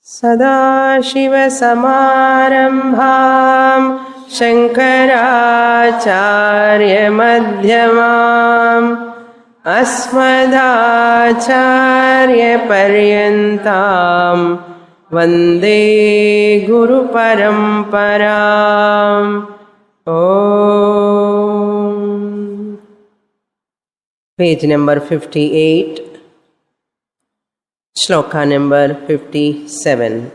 सदाशिवसमारम्भां शङ्कराचार्यमध्यमाम् अस्मदाचार्यपर्यन्तां वन्दे गुरुपरम्पराम्. Page number 58, shloka number 57.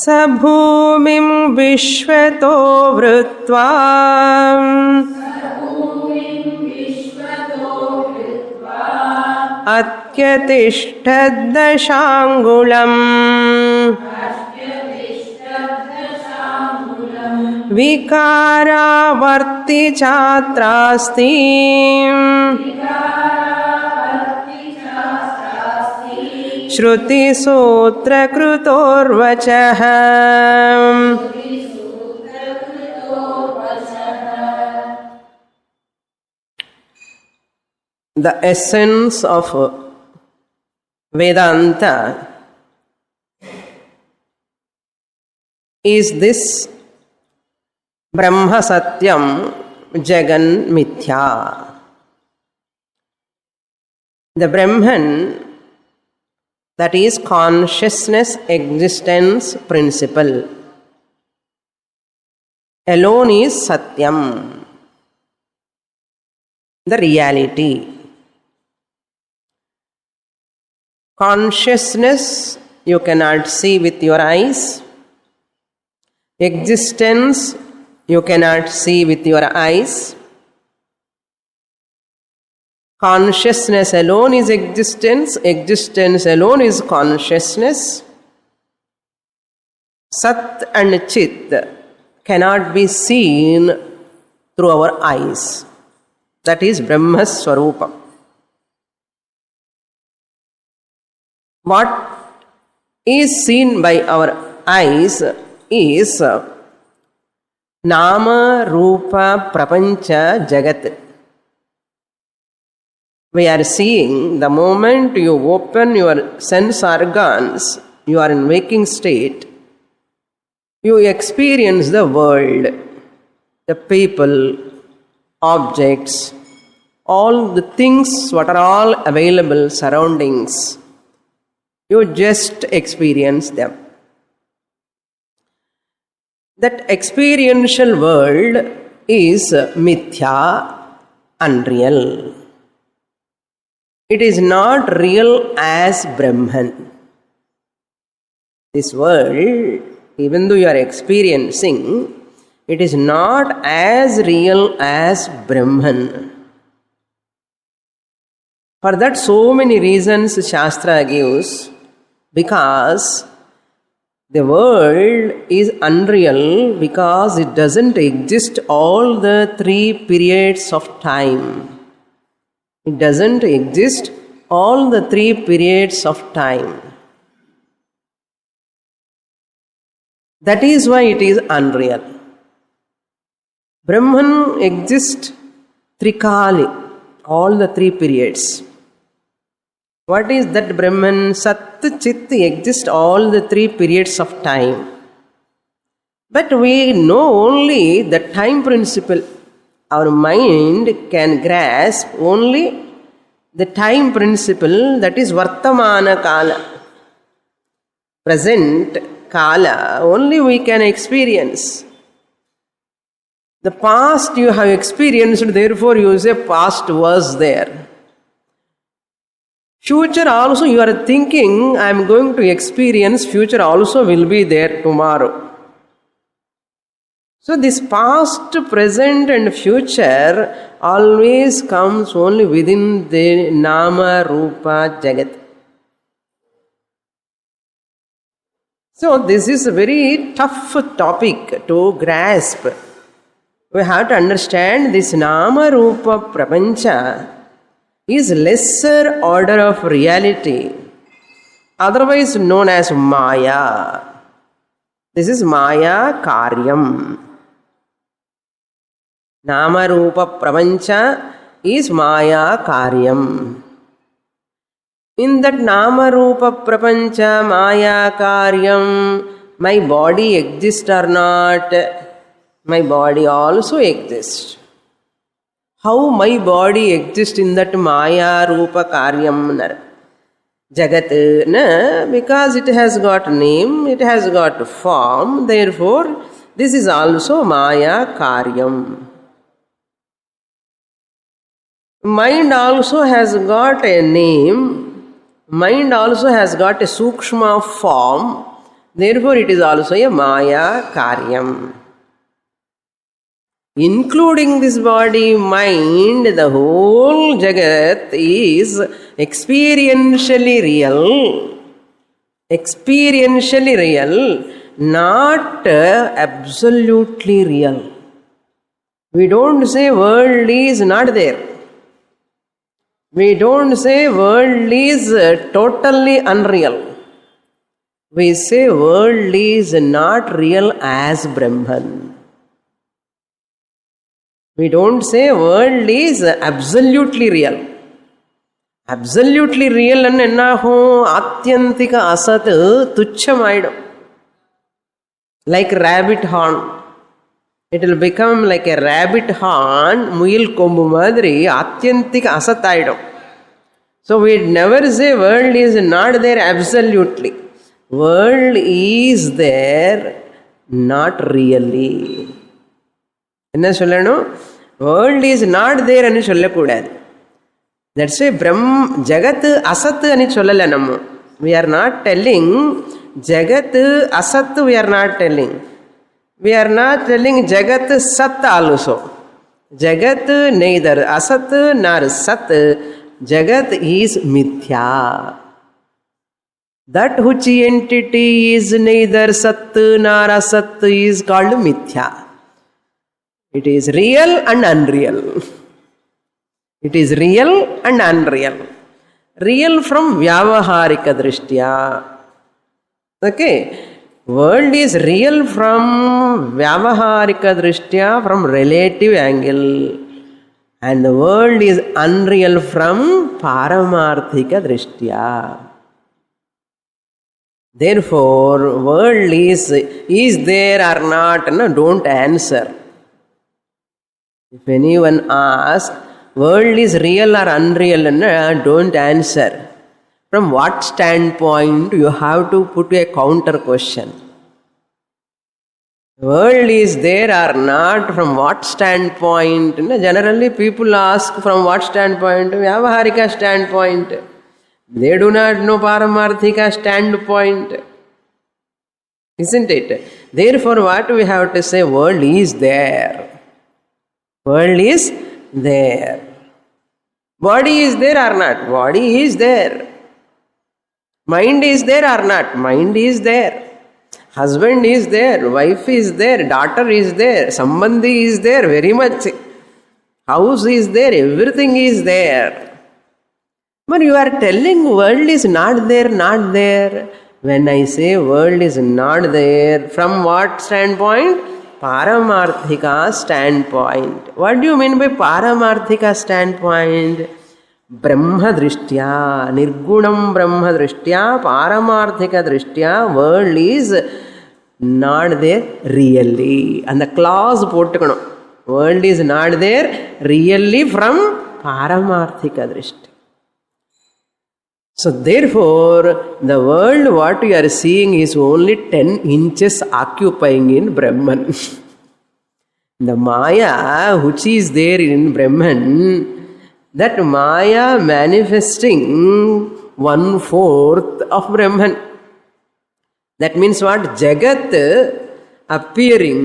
स भूमिं विश्वतो वृत्वा अत्यतिष्ठद्दशाङ्गुलम् विकारावर्ति चात्रास्ति श्रुतिसूत्रकृतोर्वचः. The essence of Vedanta is this: Brahma Satyam Jagan Mithya. The Brahman, that is consciousness existence principle, alone is Satyam, the reality. Consciousness you cannot see with your eyes. Existence you cannot see with your eyes. Consciousness alone is existence. Existence alone is consciousness. Sat and Chit cannot be seen through our eyes. That is Brahma Swarupam. What is seen by our eyes is Nama Rupa Prapancha Jagat. We are seeing, the moment you open your sense organs, you are in waking state, you experience the world, the people, objects, all the things what are all available, surroundings. You just experience them. That experiential world is mithya, unreal. It is not real as Brahman. This world, even though you are experiencing, it is not as real as Brahman. For that, so many reasons Shastra gives. Because the world is unreal because it doesn't exist all the 3 periods of time. It doesn't exist all the 3 periods of time. That is why it is unreal. Brahman exists Trikali, all the 3 periods. What is that Brahman? Sat, Chit exist all the 3 periods of time. But we know only the time principle. Our mind can grasp only the time principle, that is Vartamana Kala. Present Kala, only we can experience. The past you have experienced, therefore you say past was there. Future also you are thinking, I am going to experience, future also will be there tomorrow. So this past, present and future always comes only within the Nama Rupa Jagat. So this is a very tough topic to grasp. We have to understand this Nama Rupa Prapancha is lesser order of reality, otherwise known as Maya. This is Maya Karyam. Nama Rupa Prapancha is Maya Karyam. In that Nama Rupa Prapancha Maya Karyam, my body exists or not, my body also exists. How my body exists in that Maya Rupa Karyam? Jagat, na, because it has got name, it has got form, therefore this is also Maya Karyam. Mind also has got a name, mind also has got a Sukshma form, therefore it is also a Maya Karyam. Including this body, mind, the whole Jagat is experientially real. Experientially real, not absolutely real. We don't say world is not there. We don't say world is totally unreal. We say world is not real as Brahman. We don't say world is absolutely real. Absolutely real and ennaho atyantika asat tuchchamaidam. Like rabbit horn. It will become like a rabbit horn, muyil kombu madri, atyantika asat aidam. So we never say world is not there absolutely. World is there, not really. என்ன சொல்லணும்? World is not there అని சொல்லக்கூடாது. That's why Jagat Asat ani sollala nammu. We are not telling Jagat Asat, we are not telling. We are not telling Jagat Sat also. Jagat neither Asat nor Sat. Jagat is Mithya. That which entity is neither Sat nor Asat is called Mithya. It is real and unreal. It is real and unreal. Real from Vyavaharika Drishtya. Okay. World is real from Vyavaharika Drishtya, from relative angle. And the world is unreal from Paramarthika Drishtya. Therefore, world is there or not? No, don't answer. If anyone asks, world is real or unreal, no, don't answer. From what standpoint? You have to put a counter question. World is there or not? From what standpoint? No, generally people ask from what standpoint? Vyavaharika standpoint. They do not know Paramarthika standpoint. Isn't it? Therefore, what we have to say? World is there. World is there. Body is there or not? Body is there. Mind is there or not? Mind is there. Husband is there. Wife is there. Daughter is there. Sambandhi is there very much. House is there. Everything is there. But you are telling world is not there, not there. When I say world is not there, from what standpoint? Paramarthika standpoint. What do you mean by Paramarthika standpoint? Brahma Drishtya, Nirgunam Brahma Drishtya, Paramarthika Drishtya, world is not there really. And the clause pottukano. World is not there really from Paramarthika Drishtya. So therefore, the world what you are seeing is only 10 inches occupying in Brahman. The Maya which is there in Brahman, that Maya manifesting 1/4 of Brahman. That means what? Jagat appearing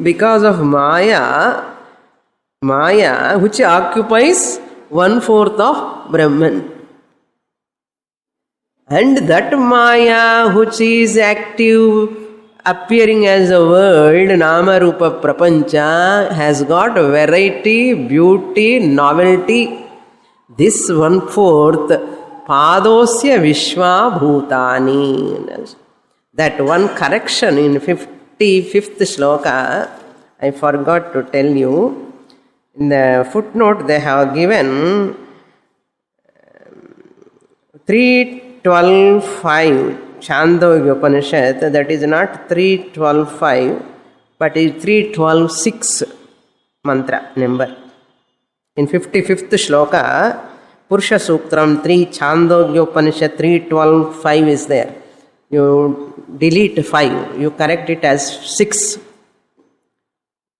because of Maya which occupies 1/4 of Brahman. And that Maya which is active, appearing as a world, Nama Rupa Prapancha, has got variety, beauty, novelty. This 1/4, Padosya Vishwa Bhutani. That one correction in 55th shloka, I forgot to tell you. In the footnote they have given 3:12:5 Chandogya Upanishad, that is not 3:12:5 but is 3:12:6 mantra number. In 55th shloka, Purusha Sutram 3 Chandogya Upanishad 3:12:5 is there. You delete 5, you correct it as 6.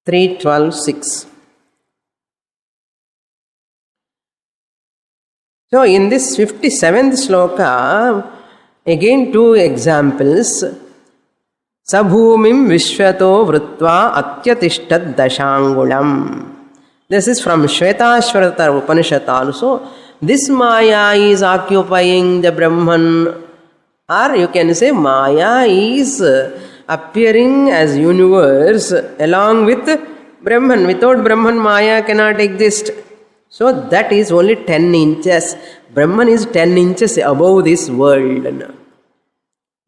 3:12:6. So in this 57th shloka, again two examples. Sabhumim Vishwato Vrutva Atyatishtat Dashangulam. This is from Shvetashvatara Upanishad also. This Maya is occupying the Brahman, or you can say Maya is appearing as universe along with Brahman. Without Brahman, Maya cannot exist. So that is only 10 inches. Brahman is 10 inches above this world.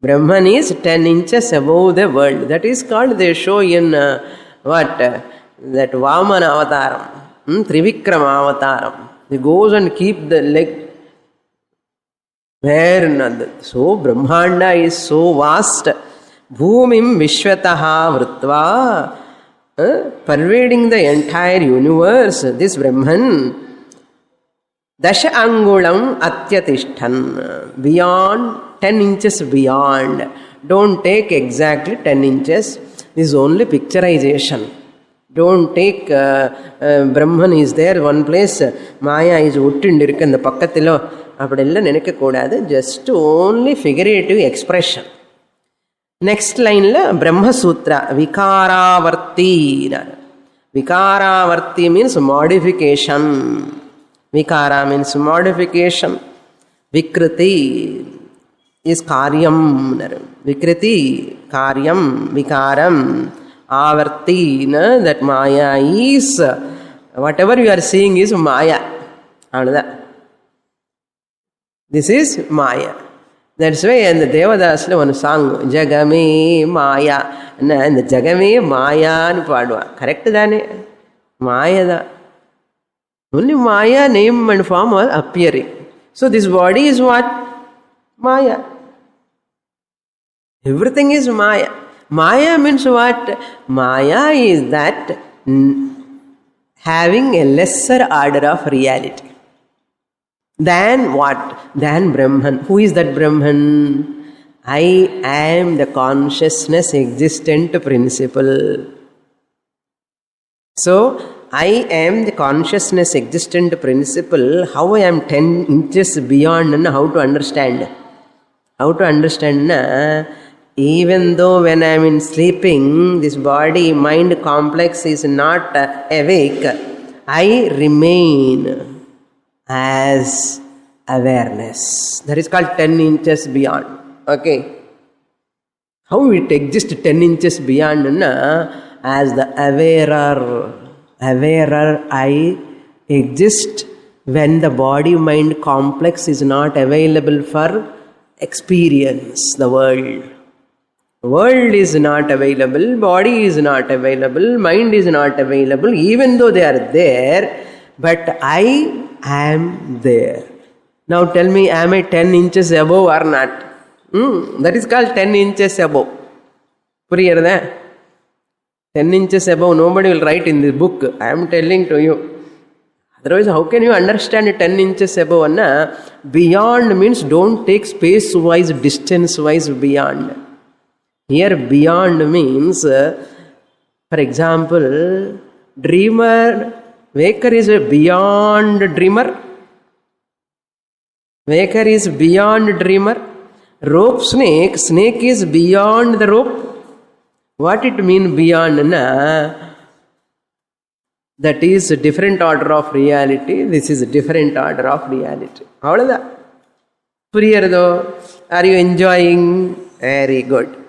Brahman is 10 inches above the world. That is called, they show in that Vamana Avataram, Trivikrama Avataram. He goes and keep the leg there. So Brahmanda is so vast. Bhumim Vishwataha Vrutva, pervading the entire universe, this Brahman. Dasha Angulam Atyatishtan, beyond 10 inches beyond. Don't take exactly 10 inches. This is only picturization. Don't take Brahman is there one place, Maya is uttindirukku and the pakkathilo appadella nenekka kodadu, just only figurative expression. Next line la Brahma Sutra Vikaravarti. Vikaravarti means modification. Vikara means modification. Vikriti is karyam. Vikriti, karyam, vikaram. Avarti, that Maya is, whatever you are seeing is Maya. This is Maya. That's why in the Devadasla one song, Jagame Maya. And the Jagame Maya nu paadva. Correct dane? Maya da. Only Maya name and form are appearing. So this body is what? Maya. Everything is Maya. Maya means what? Maya is that having a lesser order of reality. Than what? Than Brahman. Who is that Brahman? I am the consciousness existent principle. So, I am the consciousness existent principle. How I am 10 inches beyond, and how to understand? How to understand? Even though when I am in sleeping, this body mind complex is not awake, I remain as awareness. That is called 10 inches beyond. Okay. How it exists 10 inches beyond? As the awarer. Awarer I exist when the body mind complex is not available for experience, the world. World is not available, body is not available, mind is not available, even though they are there, but I am there. Now tell me, am I 10 inches above or not? That is called 10 inches above. Puriyarada? 10 inches above, nobody will write in this book. I am telling to you. Otherwise, how can you understand 10 inches above? Beyond means don't take space-wise, distance-wise beyond. Here beyond means, for example, dreamer, waker is beyond dreamer. Waker is beyond dreamer. Rope snake, snake is beyond the rope. What it mean beyond? That is a different order of reality. This is a different order of reality. Avladha. Puriyarado? Are you enjoying? Very good.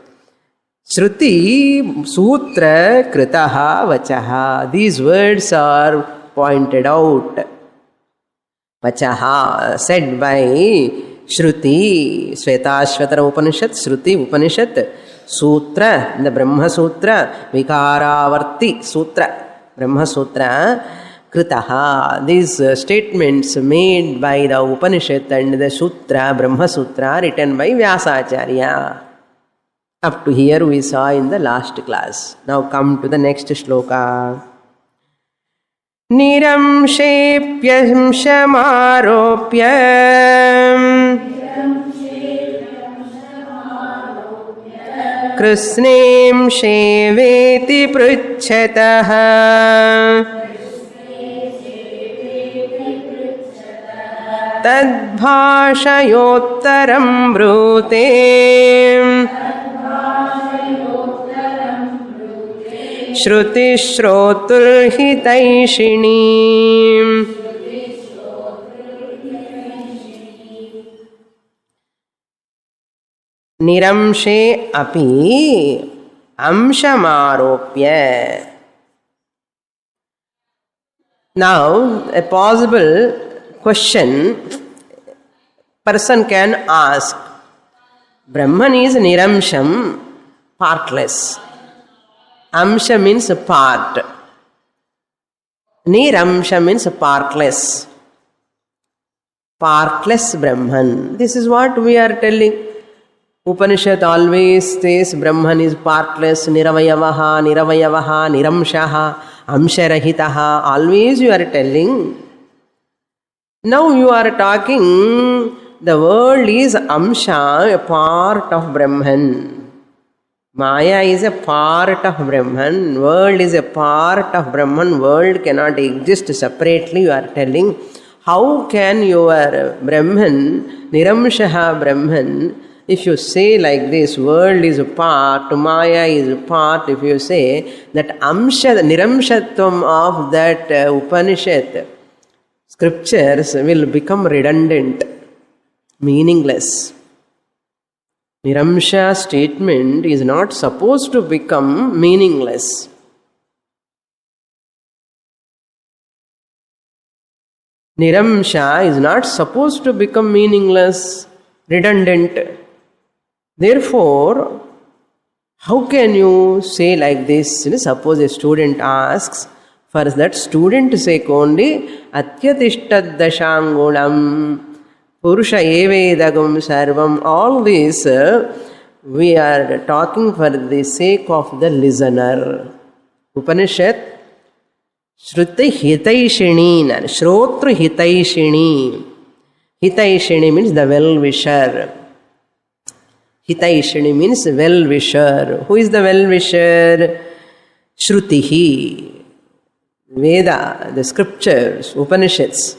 Shruti, Sutra, Kritaha, Vachaha. These words are pointed out. Vachaha, said by Shruti, Shvetashvatara Upanishad, Shruti Upanishad, Sutra, the Brahma Sutra, Vikaravarti Sutra, Brahma Sutra, kritaha. These statements made by the Upanishad and the Sutra, Brahma Sutra, written by Vyasacharya. Up to here we saw in the last class. Now come to the next shloka. Niramshepyamshamaropya Krishnem sheveti pruchataha Tadbhashayottaram brute Shruti shrotur hitaishini. Niramshe api amshamaropya. Now, a possible question person can ask. Brahman is niramsham, partless. Amsha means a part. Niramsha means a partless. Partless Brahman. This is what we are telling. Upanishad always says Brahman is partless, niravayavaha, niramshaha, amsharahitaha. Always you are telling. Now you are talking, the world is amsha, a part of Brahman. Maya is a part of Brahman, world is a part of Brahman, world cannot exist separately, you are telling. How can your Brahman, Niramshaha Brahman, if you say like this, world is a part, Maya is a part, if you say that Amsha, the Niramshatvam of that Upanishad, scriptures will become redundant, meaningless. Niramsha statement is not supposed to become meaningless. Niramsha is not supposed to become meaningless, redundant. Therefore, how can you say like this? Suppose a student asks, for that student's sake only, Atyatishtat dashangulam, Purusha evedagam sarvam, all this we are talking for the sake of the listener. Upanishad, Shruti hitaishini, Shrotru hitaishini. Hitaishini means the well-wisher. Hitaishini means well-wisher. Who is the well-wisher? Shrutihi. Veda, the scriptures, Upanishads.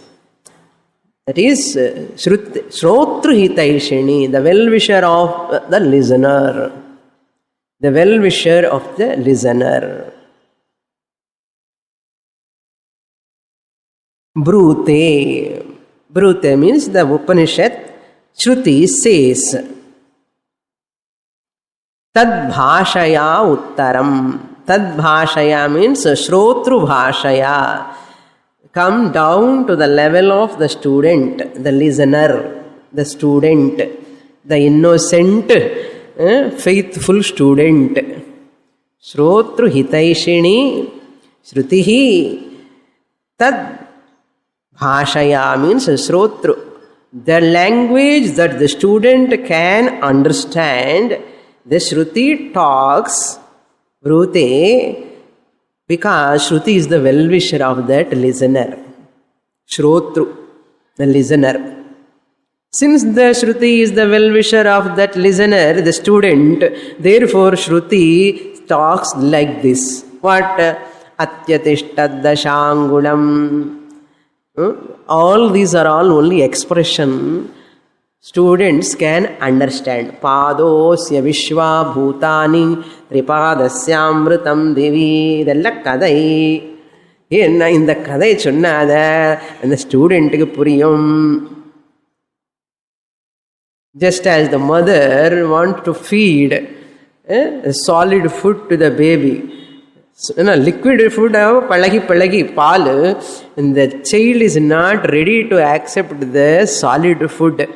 That is Shrotru hitaishini, the well-wisher of the listener. The well-wisher of the listener. Brute. Brute means the Upanishad, Shruti says. Tad bhashaya uttaram. Tad bhashaya means Shrotru bhashaya. Come down to the level of the student, the listener, the student, the innocent, faithful student. Shrotru hitaishini, Shrutihi. Tad bhashaya means Shrotru. The language that the student can understand, the Shruti talks, Brute, because Shruti is the well-wisher of that listener. Shrotru, the listener. Since the Shruti is the well-wisher of that listener, the student, therefore Shruti talks like this. What? Atyatishtat dashangulam. All these are all only expression students can understand. Padosya vishwa bhutani tripadasyamrutam devi. Idella kadai. Enna inda kadai chonnada and the student ku puriyum. Just as the mother wants to feed a solid food to the baby. Liquid food, palagi, pal, and the child is not ready to accept the solid food.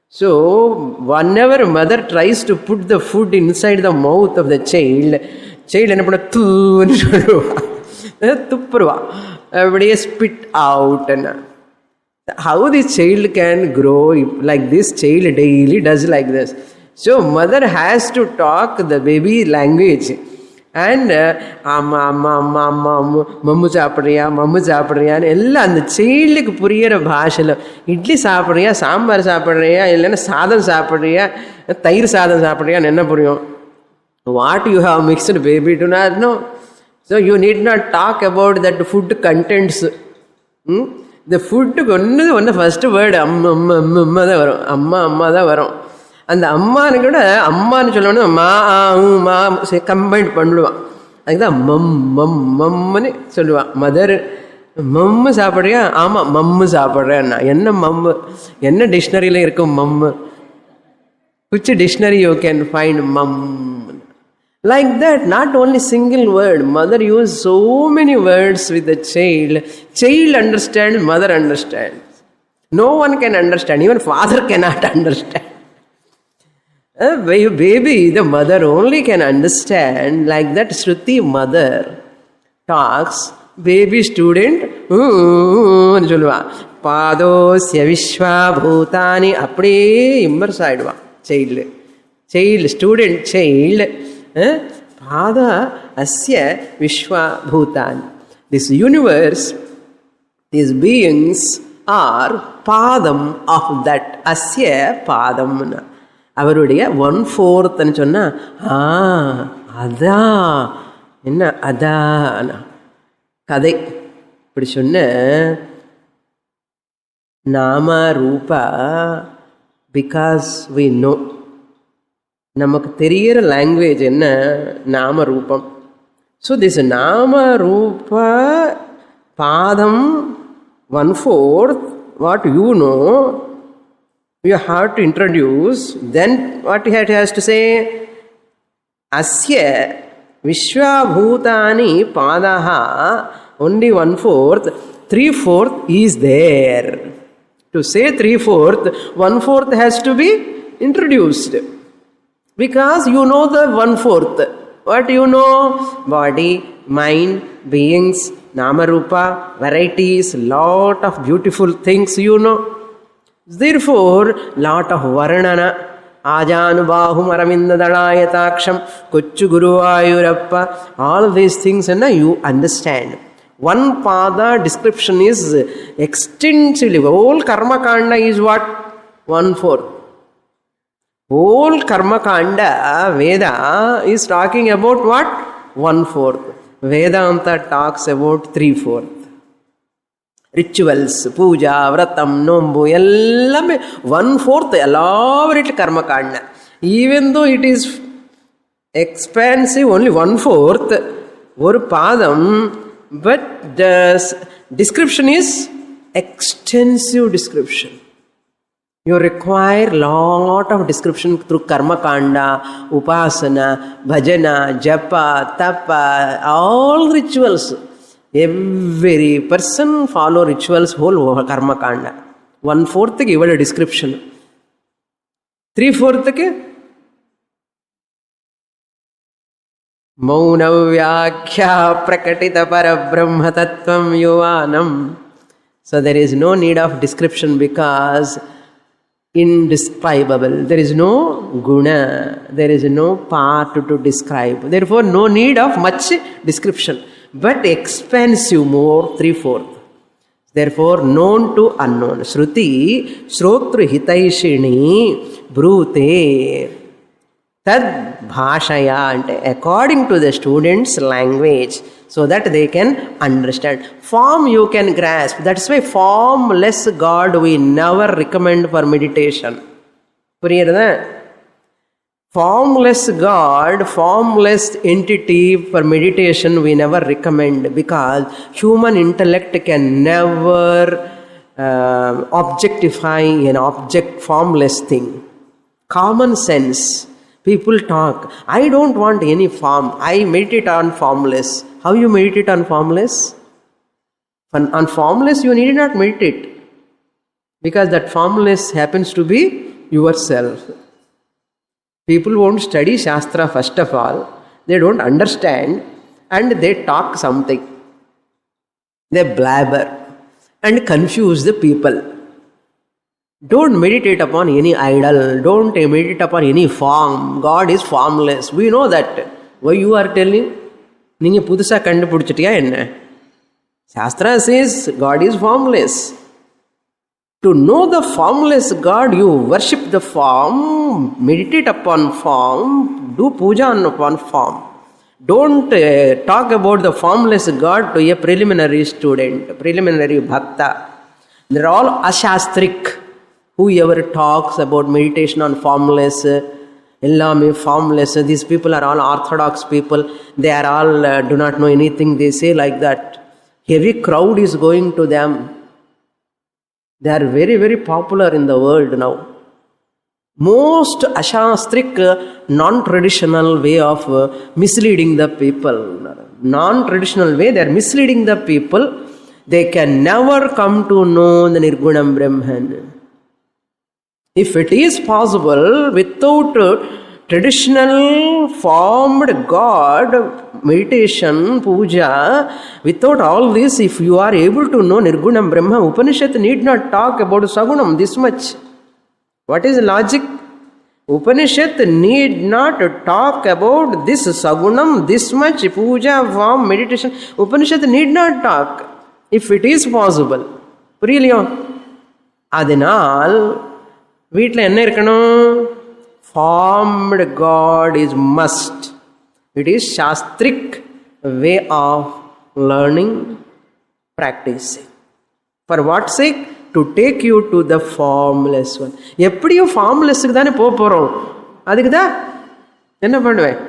So, whenever mother tries to put the food inside the mouth of the child துப்புருவா, அப்படியே split அவுட்னா. How the child can grow like this? Child daily does like this. So mother has to talk the baby language. And அம்மா அம்மா அம்மா அம்மா மம்மு சாப்பிட்றியா மம்மு சாப்பிட்றியான்னு எல்லாம் அந்த சைல்டுக்கு புரியிற பாஷையில். இட்லி சாப்பிட்றியா, சாம்பார் சாப்பிட்றியா, இல்லைன்னா சாதம் சாப்பிட்றியா, தயிர் சாதம் சாப்பிட்றியான்னு என்ன புரியும்? What you have mixed, baby do not know. So you need not talk about that food contents. இந்த ஃபுட்டுக்கு ஒன்று ஃபஸ்ட்டு வேர்டு அம்மா அம்மா அம்மா தான் வரும். அம்மா அம்மா தான் வரும். அந்த அம்மானு கூட அம்மானு சொல்லணும் மா மா கம்பைன் பண்ணுவான். அதுதான் மம் மம் மம்முன்னு சொல்லுவான். மதர் மம்மு சாப்பிட்றியா? ஆமாம் மம்மு சாப்பிட்றேன்னா. என்ன மம்மு? என்ன டிக்ஷனரியில் இருக்கும் மம்மு? which dictionary you can find mum? Like that, not only single word. Mother used so many words with the child. Child understands, mother understands. No one can understand. Even father cannot understand. Baby, the mother only can understand. Like that, Shruti mother talks. Baby student, Padosya Vishwa Bhutani, அப்படியே immerse ஆயிடுவான். Child, student, child. Pada asya vishwa bhutan. This universe, these beings are padam of that. Asya padam. அவருடைய 1/4 சொன்னா அதா என்ன அதானா கதை. இப்படி சொன்ன நாம ரூபா பிகாஸ் வி நோ. நமக்கு தெரிகிற லாங்குவேஜ் என்ன? நாம ரூபம். ஸோ திஸ் நாம ரூப பாதம் 1/4 what you know you have to introduce. Then what he has to say? Asya vishwa bhutani padaha, only 1/4. 3/4 is there. To say 3/4, 1/4 has to be introduced. Because you know the 1/4. What you know? Body, mind, beings, namarupa, varieties, lot of beautiful things you know. Therefore, lot of varnana, ajanubahum aravindadalayataksham, kochu guruvayurappa, all these things and you understand. One pada description is extensively. Whole karma kanda is what? 1/4. Whole karma kanda Veda is talking about what? 1/4. Vedanta talks about 3/4. Rituals, puja, விரதம், நோம்பு எல்லாமே 1/4 elaborate karma kanda. Even though it is expansive, only 1/4 ஒரு பாதம், but the description is extensive description. You require lot of description through karma kanda, upasana, bhajana, japa, tapa, all rituals. Every person follow rituals, whole karma kanda. 1/4 இவ்வளவு description. 3/4 மௌன வியாக்யா பிரகடித பரபிரம்ம தத்துவம் யுவானம். So there is no need of description because indescribable. There is no guna. There is no part to describe. Therefore, no need of much description. But expansive more 3/4. Therefore, known to unknown. Shruti, Shrotru Hitaishini, Brute, Tad Bhashaya, and according to the student's language, so that they can understand. Form you can grasp. That's why formless God we never recommend for meditation. Puriyadha? Formless God, formless entity for meditation we never recommend, because human intellect can never objectify an object, formless thing. Common sense. People talk, I don't want any form, I meditate on formless. How you meditate on formless? On formless you need not meditate, because that formless happens to be yourself. People won't study Shastra first of all, they don't understand, and they talk something. They blabber and confuse the people. Don't meditate upon any idol. Don't meditate upon any form. God is formless. We know that. Why you are telling? நீங்க புதுசா கண்டுபிடிச்சிட்டியா என்ன? Shastra says God is formless. To know the formless God, you worship the form, meditate upon form, do puja upon form. Don't talk about the formless God to a preliminary student, preliminary bhakta. They're all ashastrik. Whoever talks about meditation on formless, ellame formless, these people are all orthodox people. They are all do not know anything. They say like that. Heavy crowd is going to them. They are very, very popular in the world now. Most ashastrik, non-traditional way of misleading the people. Non-traditional way, they are misleading the people. They can never come to know the Nirgunam Brahman. If it is possible, without traditional formed God, meditation, puja, without all this, if you are able to know Nirgunam Brahma, Upanishad need not talk about Sagunam this much. What is logic? Upanishad need not talk about this Sagunam this much, puja, form, meditation. Upanishad need not talk if it is possible. புரியலையோ? அதனால் வீட்டில் என்ன இருக்கணும்? Formed God is must. It is Shastric way of learning, practicing. For what sake? To take you to the formless one. எப்படியும் ஃபார்ம்லெஸ்ஸுக்கு தானே போகிறோம். அதுக்கு தான் என்ன பண்ணுவேன்?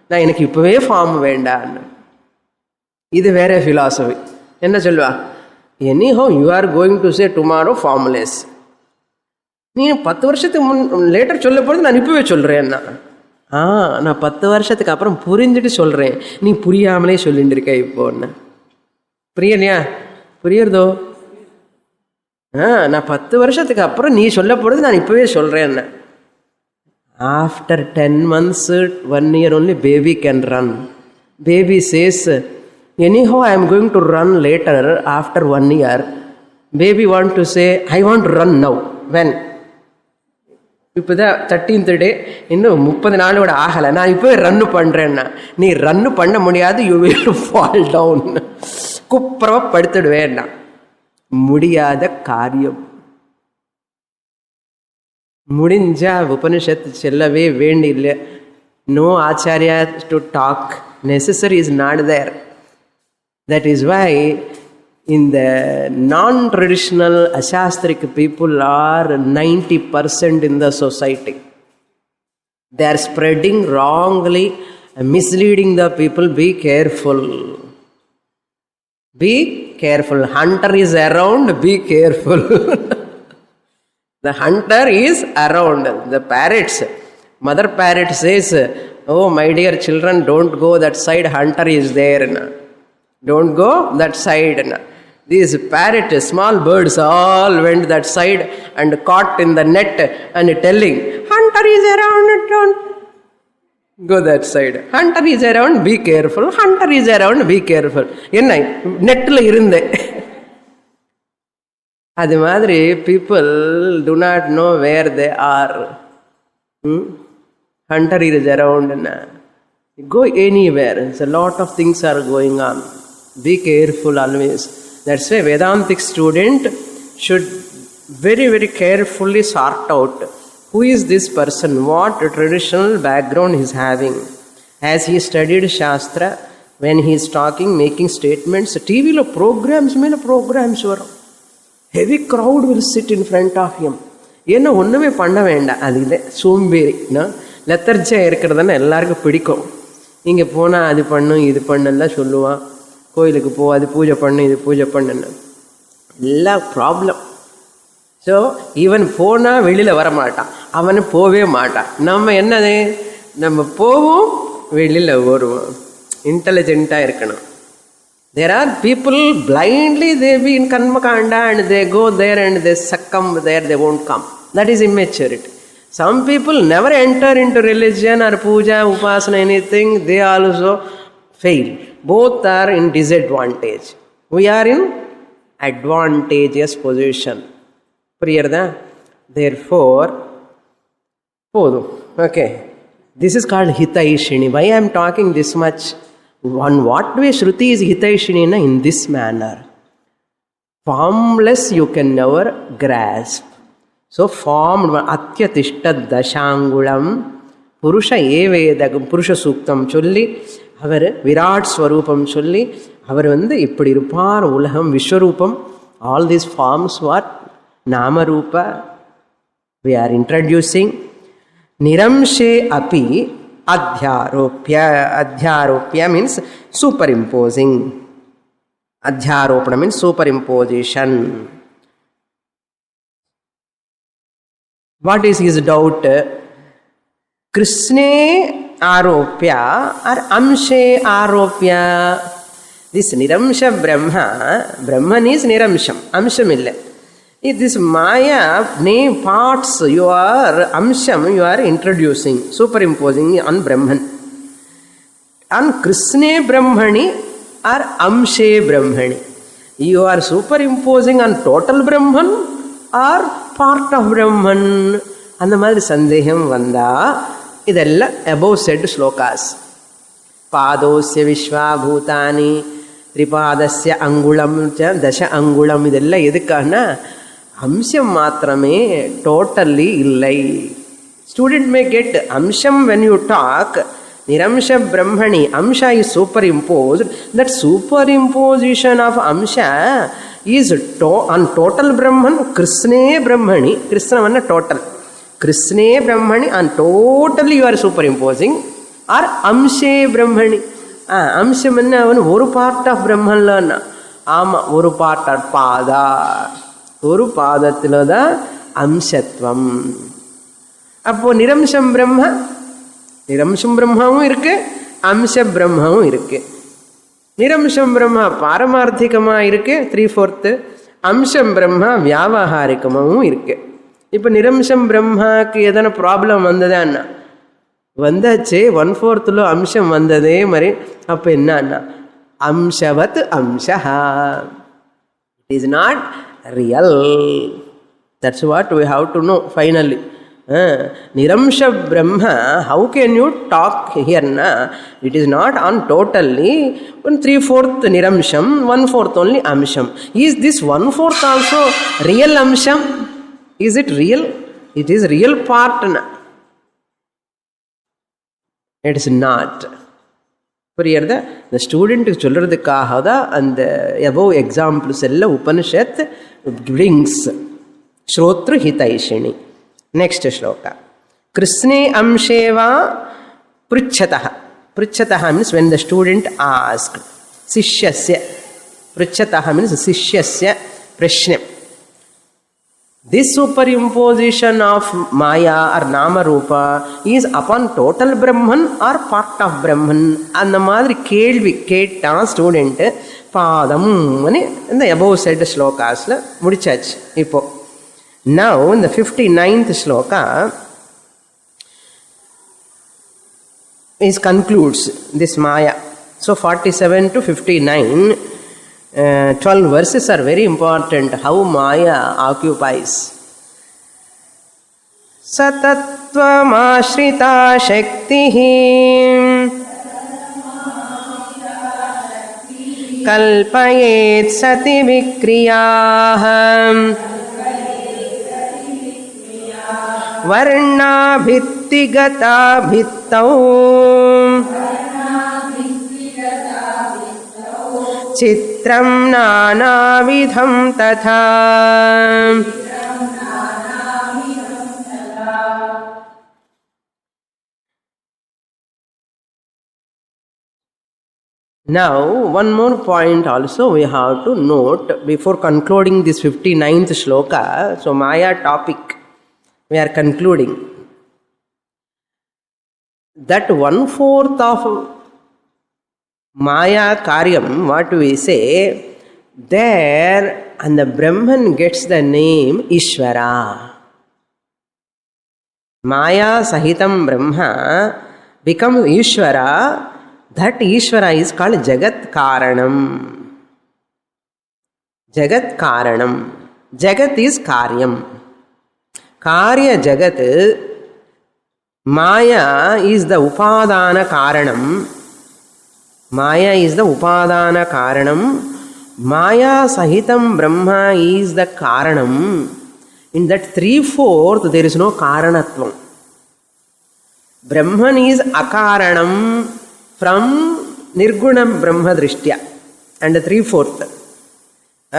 நான் எனக்கு இப்போவே ஃபார்ம் வேண்டான்னு. இது வேற ஃபிலாசபி. என்ன சொல்லுவா? Anyhow you are going to say tomorrow formless. நீ 10 வருஷத்துக்கு லேட்டர் சொல்ல போகிறது நான் இப்போவே சொல்கிறேன்னா, நான் 10 வருஷத்துக்கு அப்புறம் புரிஞ்சுட்டு சொல்கிறேன், நீ புரியாமலே சொல்லிட்டு இருக்க இப்போன்னு. புரியலையா? புரியுறதோ? நான் 10 வருஷத்துக்கு அப்புறம் நீ சொல்ல போகிறது நான் இப்போவே சொல்கிறேன்னா. After 10 months, 1 year only baby can run. Baby says, anyhow I am going to run later after 1 year. Baby want to say, I want to run now. When? இப்போ தான் 13th day, இன்னும் 30 நாளோட ஆகலை, நான் இப்போவே ரன்னு பண்ணுறேன்னா. நீ run பண்ண முடியாது. You will fall down. குப்புறவா படுத்துடுவேன்னா. முடியாத காரியம். முடிஞ்சா உபனிஷத்து செல்லவே வேண்டியில்லை. No acharya to talk. Necessary is not there. That is why in the non-traditional ashastric people are 90% in the society. They are spreading wrongly, misleading the people. Be careful. Be careful. Hunter is around. Be careful. The hunter is around. The parrots. Mother parrot says, oh my dear children, don't go that side. Hunter is there. Don't go that side. These parrot, small birds all went that side and caught in the net and telling, hunter is around, don't go that side. Hunter is around, be careful. Hunter is around, be careful. என்ன நெட்டில் இருந்தேன். அது மாதிரி people do not know where they are. Hunter is around. Go anywhere. A lot of things are going on. Be careful always. That's why Vedantic student should very, very carefully sort out who is this person, what traditional background he is having. As he studied Shastra, when he is talking, making statements, TV lo programs mela programs varum. Heavy crowd will sit in front of him. என்ன ஒன்றுமே பண்ண வேண்டாம். அது இல்லை சோம்பேறினா லெத்தர்ஜியாக இருக்கிறதுனா எல்லாருக்கும் பிடிக்கும். இங்கே போனால் அது பண்ணும் இது பண்ணலாம் சொல்லுவான். கோயிலுக்கு போ, அது பூஜை பண்ணு, இது பூஜை பண்ணுன்னு எல்லா ப்ராப்ளம். ஸோ இவன் போனால் வெளியில் வரமாட்டான், அவனு போவே மாட்டான். நம்ம என்னது, நம்ம போவோம் வெளியில் வருவோம். இன்டெலிஜென்ட்டாக இருக்கணும். There are people blindly they be in Karmakanda and they go there and they succumb there, they won't come. That is immaturity. Some people never enter into religion or puja, upasana, anything, they also fail. Both are in disadvantage. We are in advantageous position. Priyarda? Therefore, okay. This is called Hitaishini. Why I am talking this much? On what way Shruti is Hitaishini? In this manner. Formless you can never grasp. So formed, Atyatishta Dashangulam, Purusha Evedagam, Purusha Suktam Chulli, our Virat Swarupam Chulli, our Ippirupar, Ulaham, Vishwarupam, all these forms were Nama Rupa. We are introducing Niramshe api adhyaropya means superimposing. Adhyaropana means superimposition. What is his doubt? Krishne aropya or amshe aropya. This Niramsha Brahman is Niramsham, Amsham illa. If this Maya name parts, you are Amsham, you are introducing, superimposing on Brahman. On Krishne Brahmani or Amshe Brahmani. You are superimposing on total Brahman or part of Brahman. And the Madri Sandeham Vanda, idella above said slokas. Padosya Vishwa Bhutani, Tripadasya Angulam, Dasha Angulam, idella edukana. Amsham matrame totally illai. Student may get Amsham when you talk. Niramsha Brahmani, Amsha is superimposed. That superimposition of Amsha is on total Brahman, Krishne Brahmani, Krishna vanna total. Krishne Brahmani and totally you are superimposing. Or Amshe Brahmani. Amsham vanna one part of Brahman lana. One part of Pada. ஒரு பாதத்தில் தான் அம்சத்வம். அப்போ நிரம்சம் பிரம்மாவும் இருக்கு, அம்ச பிரம்மாவும் இருக்கு. நிரம்சம் பிரம்மா பாரமார்த்திகமாக இருக்கு 3/4, அம்சம் பிரம்மா வியாவகாரிகமாகவும் இருக்கு. இப்போ நிரம்சம் பிரம்மாவுக்கு எதனா ப்ராப்ளம் வந்ததான்னா வந்தாச்சு, 1/4 அம்சம் வந்ததே மாதிரி. அப்போ என்னன்னா அம்சவத் அம்சா. It is not real. That's what we have to know finally. Niramsha Brahma, how can you talk here? It is not on totally 3/4 Niramsham, 1/4 only Amsham. Is this 1/4 also real Amsham? Is it real? It is real part. It is not. புரியுறதா? இந்த ஸ்டூடெண்ட்டுக்கு சொல்கிறதுக்காக தான் அந்த above examples எல்லாம் Upanishad brings. ஸ்ரோத்ரு ஹிதைஷினி. Next shloka. கிருஷ்ணே அம்சேவா pruchhatah. Pruchhatah means when the student asked. Sishyasya. Pruchhatah means Sishyasya prashna. This superimposition of Maya or Nama Rupa is upon total Brahman or part of Brahman. அந்த மாதிரி கேள்வி கேட்டான் student. பாதம் இந்த above said ஸ்லோகாஸில் முடிச்சாச்சு. இப்போ now in the 59th shloka is concludes this Maya. So 47 to 59 12 verses are very important. How Maya occupies. Satattvamāśrita shaktihi kalpayet sati vikriyah varna bhittigata bhittau चित्रं नानाविधं तथा. Now one more point also we have to note before concluding this 59th shloka. So Maya topic we are concluding. That 1/4 of Maya Karyam, what we say, there and the Brahman gets the name Ishvara. Maya Sahitam Brahma becomes Ishvara. That Ishvara is called Jagat Karanam. Jagat Karanam. Jagat is Karyam. Karya Jagat. Maya is the Upadana Karanam. Maya is the Upadana Karanam. Maya Sahitam Brahma is the Karanam. In that 3/4 there is no Karanatvam. Brahman is Akaranam from Nirgunam Brahma Drishtya. And the 3/4.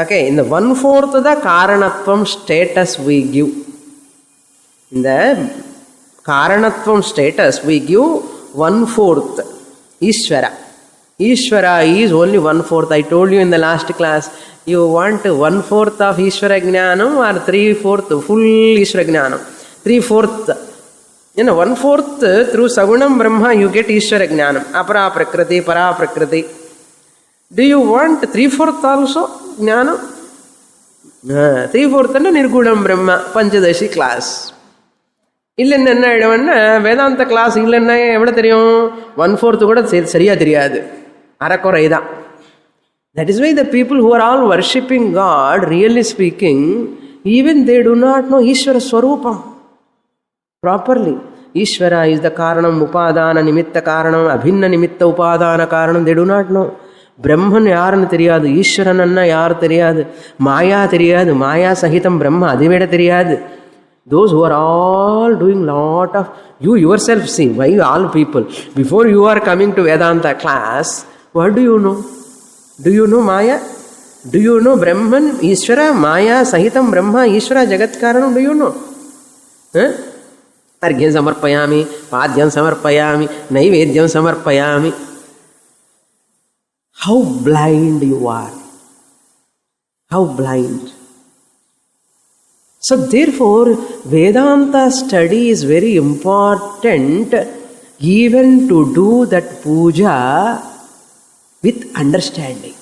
Okay, in the 1/4 the Karanatvam status we give. In the Karanatvam status we give 1/4 Ishvara. Ishvara is only 1/4. I told you in the last class, you want 1/4 of Ishvara Jnanam or 3/4 full Ishvara Jnanam. 3/4. In 1/4 through Sagunam Brahma you get Ishvara Jnanam. Apara Prakriti, Para Prakriti. Do you want 3/4 also Jnanam? 3/4 Nirgunam Brahma, Panchadashi class. இல்லைன்னு என்ன ஆகிடும்னா வேதாந்த class இல்லைன்னா எவ்வளோ தெரியும் 1/4 கூட சரியாக தெரியாது அறக்குறை தான். That is why the people who are all worshipping God, really speaking, even they do not know Ishvara Swarupam properly. Ishvara is the Karanam, Upadana Nimitta Karanam, Abhinna Nimitta Upadana Karanam, they do not know. Brahman யாருன்னு தெரியாது, ஈஸ்வரன்னா யார் தெரியாது, மாயா தெரியாது, மாயா சகிதம் பிரம்மா அது விட தெரியாது. Those who are all doing lot of, you yourself see, why all people, before you are coming to Vedanta class, what do you know? Do you know Maya? Do you know Brahman, Ishvara, Maya, Sahitam, Brahma, Ishvara, Jagat Karanam? Do you know? Argyan samarpayami, Padyan samarpayami, Naivedyam samarpayami. How blind you are. How blind. So therefore, Vedanta study is very important even to do that puja with understanding.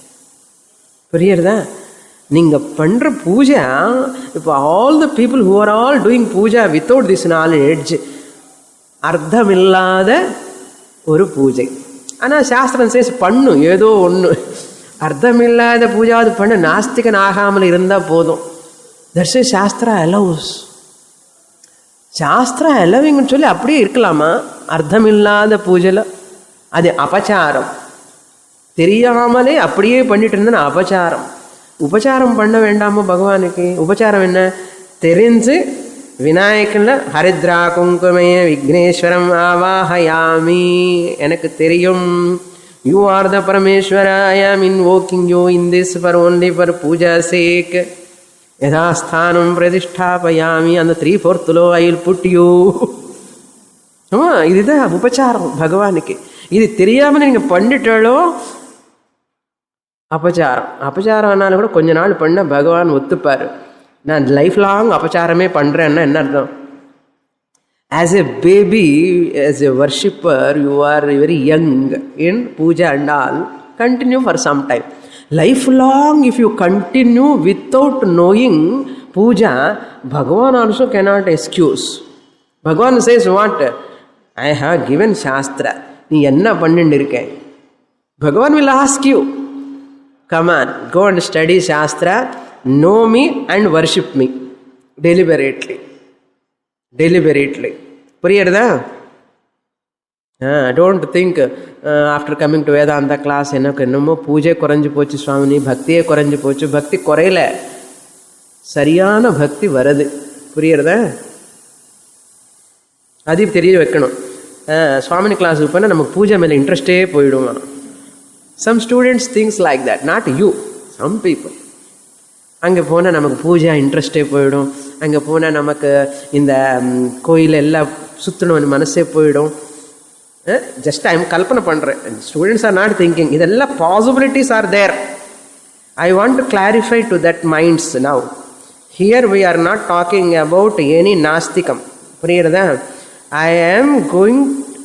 புரியுறதா? நீங்கள் பண்ணுற பூஜா, இப்போ all the people who are all doing puja without this knowledge, அர்த்தமில்லாத ஒரு பூஜை. ஆனால் சாஸ்திரம் chase பண்ணு ஏதோ ஒன்று, அர்த்தமில்லாத பூஜாவது பண்ணு, நாஸ்திகன் ஆகாமல் இருந்தால் போதும். That's why Shastra allows. Shastra allowing சொல்லி அப்படியே இருக்கலாமா? அர்த்தம் இல்லாத பூஜையில் அது அபச்சாரம். தெரியாமலே அப்படியே பண்ணிட்டு இருந்தா அபச்சாரம். உபச்சாரம் பண்ண வேண்டாமோ பகவானுக்கு? உபச்சாரம் என்ன? தெரிஞ்சு விநாயகனில் ஹரித்ரா குங்குமய விக்னேஸ்வரம் ஆவாஹயாமி, எனக்கு தெரியும், you are the Parameswara, I am invoking you in this for only for puja sake. యథాస్థానం ప్రతిష్టాపయామి அந்த 3/4 ఐ విల్ పుట్ యూ. இதுதான் உபச்சாரம் பகவானுக்கு. இது தெரியாமல் நீங்கள் பண்ணிட்டாலோ அபச்சாரம். அபச்சாரம் ஆனாலும் கூட கொஞ்ச நாள் பண்ண பகவான் ஒத்துப்பார். நான் லைஃப் லாங் அபச்சாரமே பண்ணுறேன்னா என்ன அர்த்தம்? As a baby, as a worshipper, you are very young in puja and all. Continue for some time. Lifelong, if you continue without knowing puja, Bhagavan also cannot excuse. Bhagavan says what? I have given Shastra. நீ என்ன பண்ணிட்டு இருக்க? Bhagavan will ask you, come on, go and study Shastra, know me and worship me deliberately. Deliberately. புரியுறதா? Don't think after coming to Vedanta class எனக்கு என்னமோ பூஜை குறைஞ்சி போச்சு சுவாமினி, பக்தியே குறைஞ்சி போச்சு. பக்தி குறையல, சரியான பக்தி வருது. புரியுறதா? அது தெரிய வைக்கணும். சுவாமினி கிளாஸுக்கு போனால் நமக்கு பூஜை மேலே இன்ட்ரெஸ்டே போயிடுவான். Some students things like that, not you, some people. அங்கே போனால் நமக்கு பூஜை இன்ட்ரெஸ்டே போயிடும். அங்கே போனால் நமக்கு இந்த கோயில் எல்லாம் சுற்றணும்னு மனசே போயிடும். Just I am kalpana pandren. Students are not thinking. Idella possibilities are there. I want to clarify to that minds now. Here we are not talking about any nastikam. Priyarada. I am going.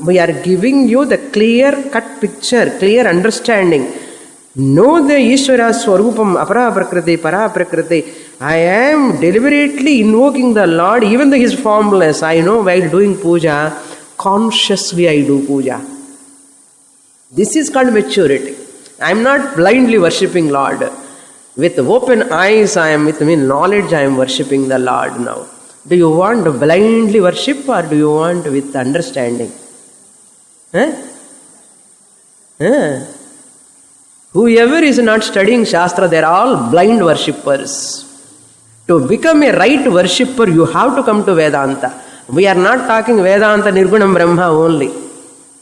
We are giving you the clear cut picture, clear understanding. Know the Ishvara Swarupam, Apara Prakriti, Para Prakriti. I am deliberately invoking the Lord, even though He is formless. I know while doing puja, consciously I do puja. This is called maturity. I am not blindly worshipping Lord. With open eyes, with knowledge, I am worshipping the Lord now. Do you want to blindly worship or do you want with understanding? Whoever is not studying Shastra, they are all blind worshippers. To become a right worshipper, you have to come to Vedanta. We are not talking Vedanta Nirgunam Brahma only.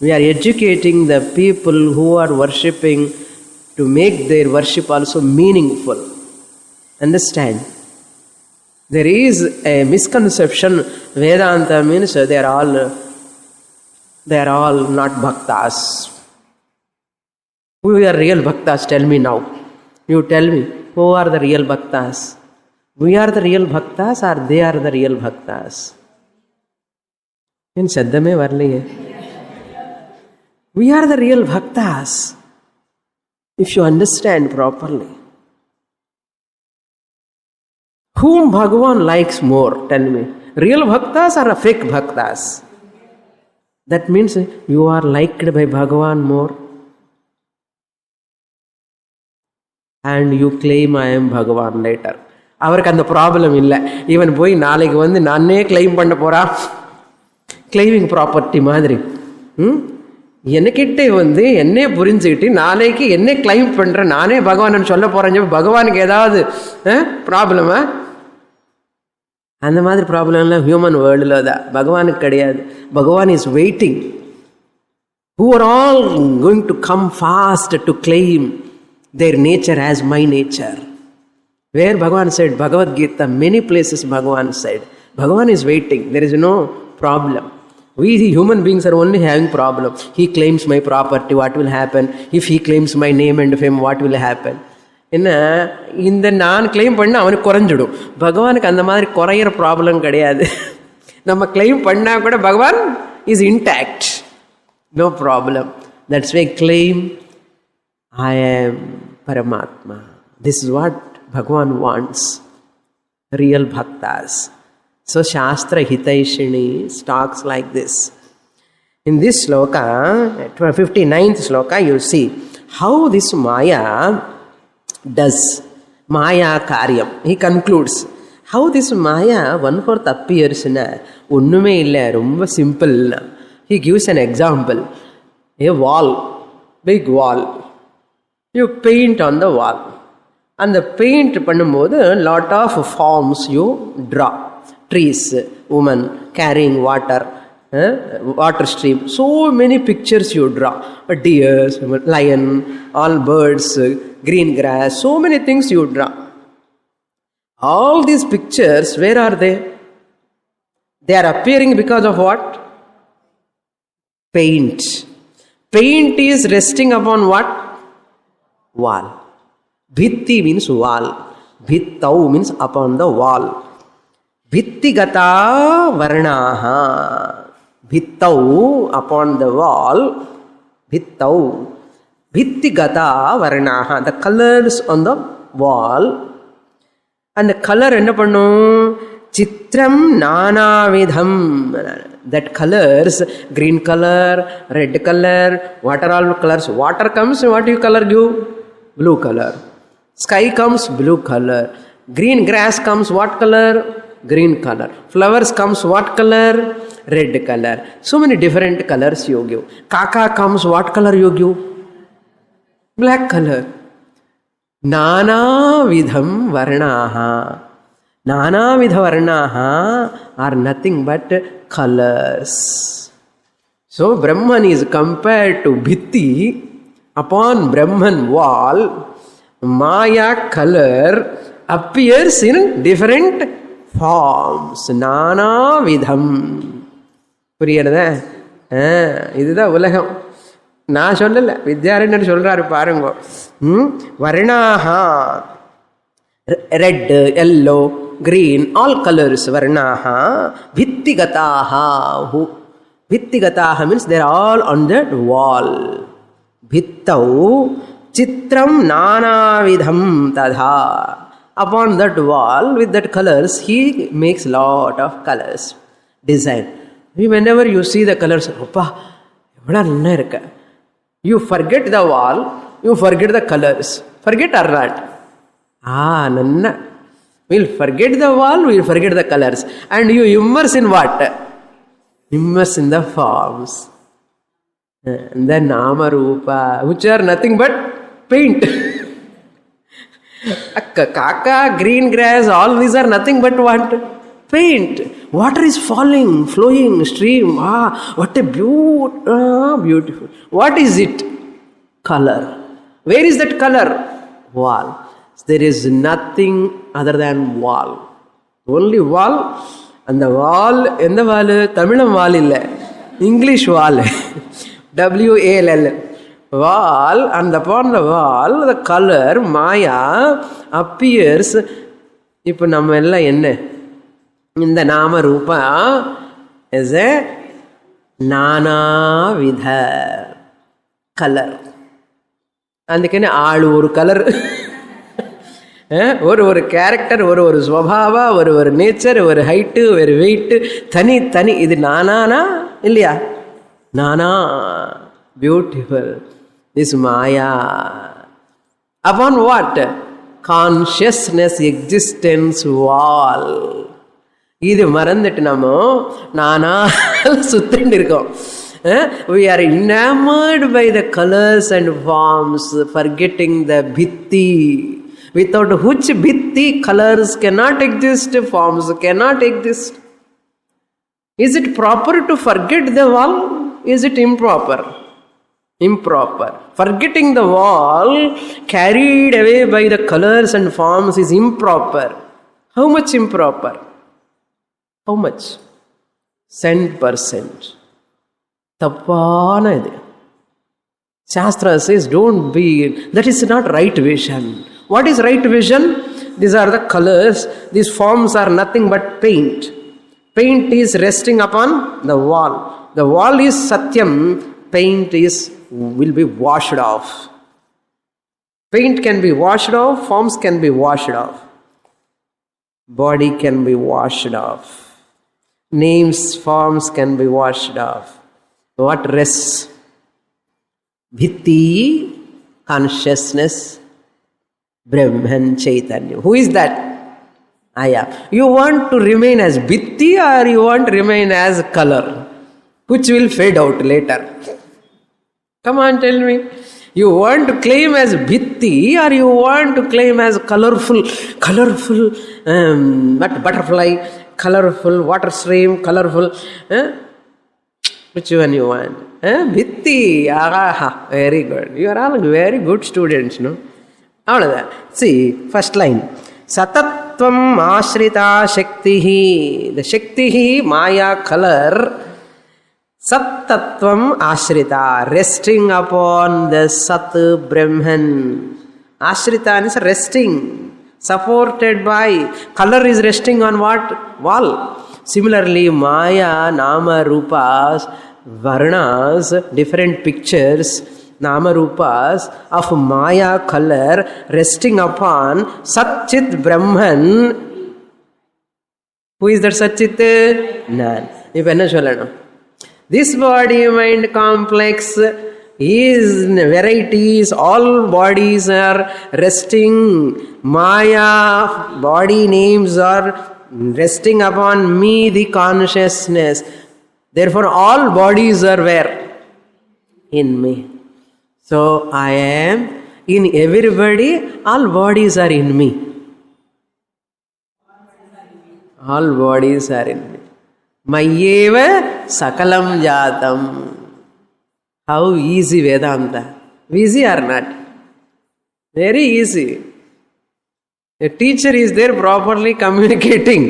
We are educating the people who are worshipping to make their worship also meaningful. Understand? There is a misconception, Vedanta means they are all not bhaktas. Who are real bhaktas? Tell me now. You tell me, who are the real bhaktas? We are the real bhaktas or they are the real bhaktas? In Saddame Varli. We are the real bhaktas. If you understand properly. Whom Bhagavan likes more? Tell me. Real bhaktas or fake bhaktas? That means you are liked by Bhagavan more. And you claim I am Bhagavan later. அவருக்கு அந்த problem இல்லை. Even போய் நாளைக்கு வந்து நானே claim பண்ண போறா, climbing property மாதிரி. எனக்கிட்டே வந்து என்னே புரிஞ்சுக்கிட்டு நாளைக்கு என்ன கிளைம் பண்ணுறேன், நானே பகவான் சொல்ல போகிறேன், பகவானுக்கு ஏதாவது ப்ராப்ளமா? அந்த மாதிரி ப்ராப்ளம்லாம் ஹியூமன் வேர்ல்டில் தான், பகவானுக்கு கிடையாது. பகவான் is waiting. Who are all going to come fast to claim their nature as my nature. Where Bhagavan said, Bhagavad Gita, many places Bhagavan said, Bhagavan is waiting, there is no problem. We human beings are only having problem. He claims my property, what will happen? If he claims my name and fame, what will happen? என்ன இந்த நான் claim பண்ண அவனுக்கு குறைஞ்சிடும். பகவானுக்கு அந்த மாதிரி குறையிற problem கிடையாது. நம்ம கிளைம் பண்ணால் கூட Bhagavan is intact, no problem. That's why claim I am Paramatma. This is what Bhagavan wants. Real bhaktas. So Shastra Hitaishini talks like this. In this sloka, 59th sloka, you see how this Maya does. Maya Karyam. He concludes. How this Maya 1/4 appears na onnume illa, romba simple na. He gives an example. A wall, big wall. You paint on the wall. And the paint பண்ணும்போது lot of forms you draw. Trees, woman carrying water, water stream. So many pictures you draw. A deer, lion, all birds, green grass. So many things you draw. All these pictures, where are they? They are appearing because of what? Paint. Paint is resting upon what? Wall. Bhitti means wall. Bhittau means upon the wall. Bhittigata varnaha. Bhittau upon the wall. Bhittau. Bhittigata varnaha. The colors on the wall. And the color enna pannum? Chitram nanavidham. That colors, green color, red color, what are all colors? Water comes, what do you color give? Blue color. Sky comes, blue color. Green grass comes, what color? Green color. Flowers comes, what color? Red color. So many different colors you give. Kaka comes, what color you give? Black color. Nana vidham varnaha. Nana vidha varnaha are nothing but colors. So Brahman is compared to Bhitti. Upon Brahman wall, Maya color appears in different forms. Nana vidham. புரியுறதா? இதுதான் உலகம். நான் சொல்லல, வித்யாரண்யர் சொல்றாரு பாருங்க. வர்ணாஹா, red, yellow, green, all colors. Varnaha, bhittigataha. Bhittigataha means they are all on that wall. Bhittau chitram nanavidham tadha. Upon that wall with that colors, he makes lot of colors. Design. Whenever you see the colors, oppa, evada nalla irukka. You forget the wall, you forget the colors. Forget or not? Nanna. We'll forget the wall, we'll forget the colors. And you immerse in what? Immerse in the forms. And the Nama Rupa, which are nothing but paint. Kaka, green grass, all these are nothing but what? Paint. Water is falling, flowing, stream. What a beautiful. What is it? Color. Where is that color? Wall. There is nothing other than wall. Only wall. And the wall, in the wall, Tamilam wall illa. English wall. WALL. Wall, and upon the wall, the color, Maya, appears. Ipo namella enne. In the Nama Rupa is a Nana Vidha color. And the kind of color. ஒரு character ஒரு ஸ்வபாவா ஒரு nature ஒரு height ஒரு weight தனி இது நானா இல்லையா நானா பியூட்டிஃபுல் திஸ் மாயா அப்பான் வாட் கான்ஷியஸ்னஸ் எக்ஸிஸ்டன்ஸ் வால் இது மறந்துட்டு நம்ம நானா சுத்திட்டு இருக்கோம். We are enamored by the colors and forms, forgetting the bhitti. Without which bhitti, colors cannot exist, forms cannot exist. Is it proper to forget the wall? Is it improper? Improper. Forgetting the wall, carried away by the colors and forms, is improper. How much improper? How much? 100%. Tappana idu. Shastra says, don't be, that is not right vision. What is right vision? These are the colors. These forms are nothing but paint. Paint is resting upon the wall. The wall is Satyam. Paint will be washed off. Paint can be washed off. Forms can be washed off. Body can be washed off. Names, forms can be washed off. What rests? Bhitti, consciousness, Brahman Chaitanya. Who is that? Aya. You want to remain as Bhitti or you want to remain as color? Which will fade out later? Come on, tell me. You want to claim as Bhitti or you want to claim as colorful, butterfly, colorful water stream, colorful. Which one you want? Bhitti. Very good. You are all very good students, no? See, first line. Satatvam ashrita shaktihi. The shaktihi, Maya, color. Satatvam ashrita. Resting upon the Sat Brahman. Ashrita is resting. Supported by. Color is resting on what? Wall. Similarly, Maya, Nama, Rupas, Varnas, different pictures, Nama Rupas of Maya color resting upon Satchit Brahman. Who is that Satchit? None. If enna sollano. This body mind complex is varieties, all bodies are resting. Maya body names are resting upon me, the consciousness. Therefore, all bodies are where? In me. So, I am in everybody, all bodies are in me. All bodies are in me. Mayeva sakalam jatam. How easy Vedanta. Easy or not? Very easy. A teacher is there properly communicating.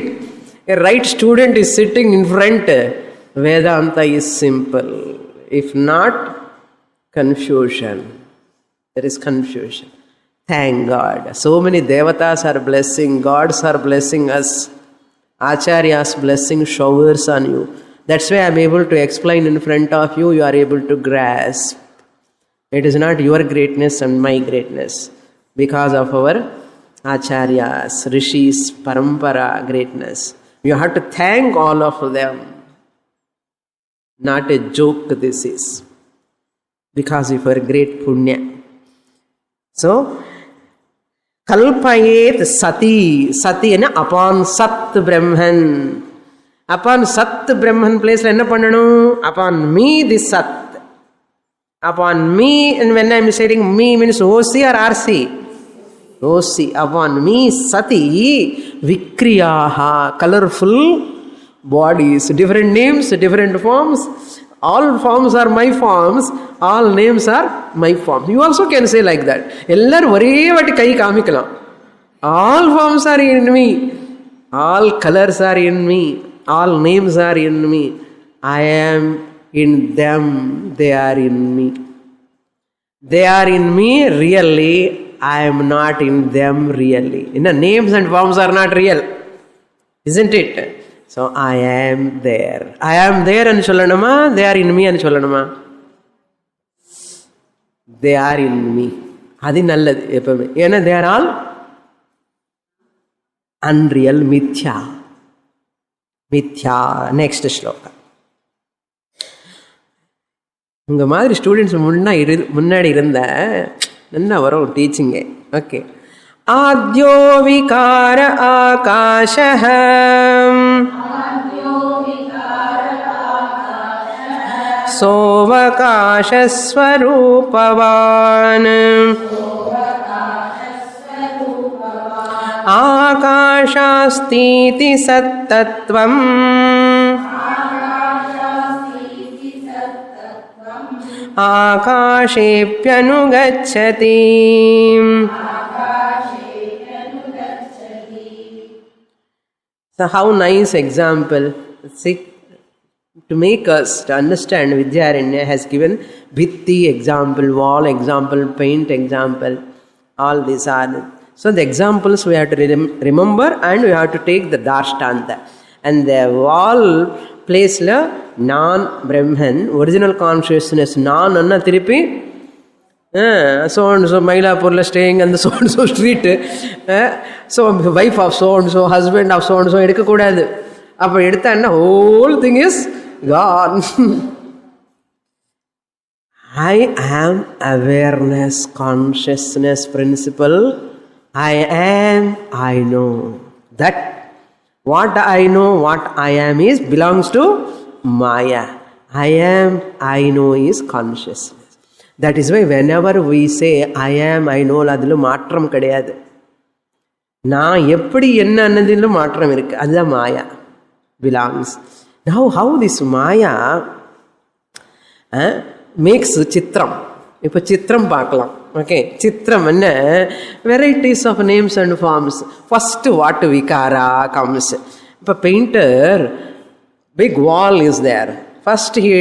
A right student is sitting in front. Vedanta is simple. If not, confusion. There is confusion. Thank God. So many devatas are blessing. Gods are blessing us. Acharyas blessing showers on you. That's why I am able to explain in front of you. You are able to grasp. It is not your greatness and my greatness. Because of our Acharyas, Rishis, Parampara greatness. You have to thank all of them. Not a joke this is. Because of our great punya. So, Kalpayet sati. Sati is upon Sat Brahman. Upon Sat Brahman place, upon me this Sat. Upon me, and when I am saying me means OC or RC? OC. Upon me Sati Vikriyaha. Colorful bodies. Different names, different forms. All forms are my forms. All names are my forms. You also can say like that. All forms are in me. All colors are in me. All names are in me. I am in them. They are in me. They are in me really. I am not in them really. Names and forms are not real. Isn't it? So I am there. I am there and sollanuma. They are in me and sollanuma. They are in me. Adi nalladhu eppume. Ena they are all unreal, mithya. Mithya. Next shloka. உங்க மாதிரி students முன்னாடி இருந்த நல்லா வரும் டீச்சிங்கே. Okay. ஆத்யோ விகார ஆகாஷः सोऽवकाशस्वरूपवान् आकाशास्तीति सत्तत्वम् आकाशेऽप्यनुगच्छति. So how nice example. See, to make us to understand, Vidyaranya has given Bhitti example, wall example, paint example. All these are. So the examples we have to remember and we have to take the Dashtanta. And the wall place la non-Brahman, original consciousness, non-anna thiripi. So and so Mailapur staying on the so and so street. So wife of so and so, husband of so and so, edukka koodadhu. Appo edutha enna whole thing is gone. I am awareness, consciousness principle. I am, I know. That what I know, what I am is belongs to Maya. I am, I know is consciousness. That is why whenever we say I am, I know, adulu maatram kadiyadu. நான் எப்படி என்ன annadillu maatram irukku. Adha Maya belongs. Now how this Maya makes chitram. இப்போ சித்திரம் பார்க்கலாம். Okay, சித்திரம் என்ன? Varieties of names and forms. First what vikara comes. இப்போ painter, big wall is there. First he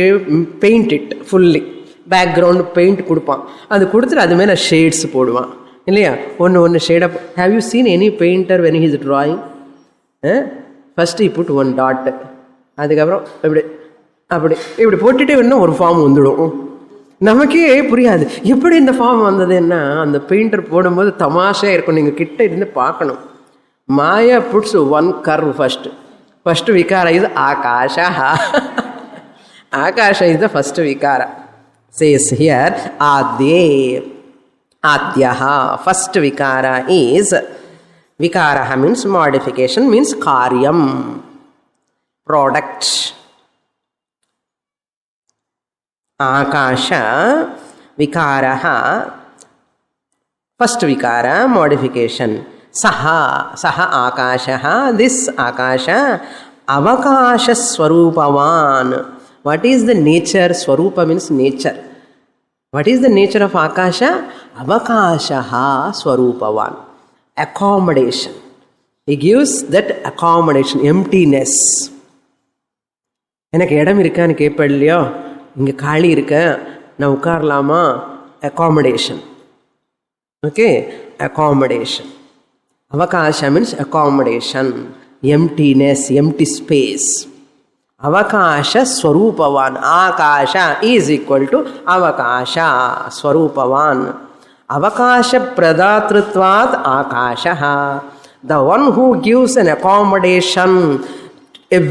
paint it fully. Background paint கொடுப்பான். அது கொடுத்துட்டு அது மேலே ஷேட்ஸ் போடுவான் இல்லையா? ஒன்று ஷேடாக. Have you seen any painter when he is drawing? First he put one dot. அதுக்கப்புறம் அப்படி இப்படி போட்டுகிட்டே வேணுன்னா ஒரு ஃபார்ம் வந்துடும். நமக்கே புரியாது எப்படி இந்த ஃபார்ம் வந்ததுன்னா, அந்த பெயிண்டர் போடும்போது தமாஷாக இருக்கும். நீங்கள் கிட்ட இருந்து பார்க்கணும். Maya puts one curve first vikara இது Akasha. Akasha is the first vikara. Says here ஆத்யே ஆத்யஹ. ஃபர்ஸ்ட் விகார இஸ் விகாரஹ மீன்ஸ் மாடிஃபிகேஷன், மீன்ஸ் காரியம், product. Akasha vikaraha, first vikara, modification. Saha akashaha, this akasha, avakasha swarupavan. What is the nature? Swarupa means nature. What is the nature of akasha? Avakashaha swarupavan. Accommodation. He gives that accommodation, emptiness. எனக்கு இடம் இருக்கான்னு கேட்பேன் இல்லையோ, இங்கே காலி இருக்க, நான் உட்காரலாமா? Accommodation. Okay, accommodation. Avakasha means accommodation, emptiness, empty space. அவகாஷ ஸ்வரூபவான். ஆகாஷ இஸ் ஈக்குவல் டு அவகாஷ ஸ்வரூபவான். அவகாஷ பிரதாத்ருத்வாத் ஆகாஷ. The one who gives an accommodation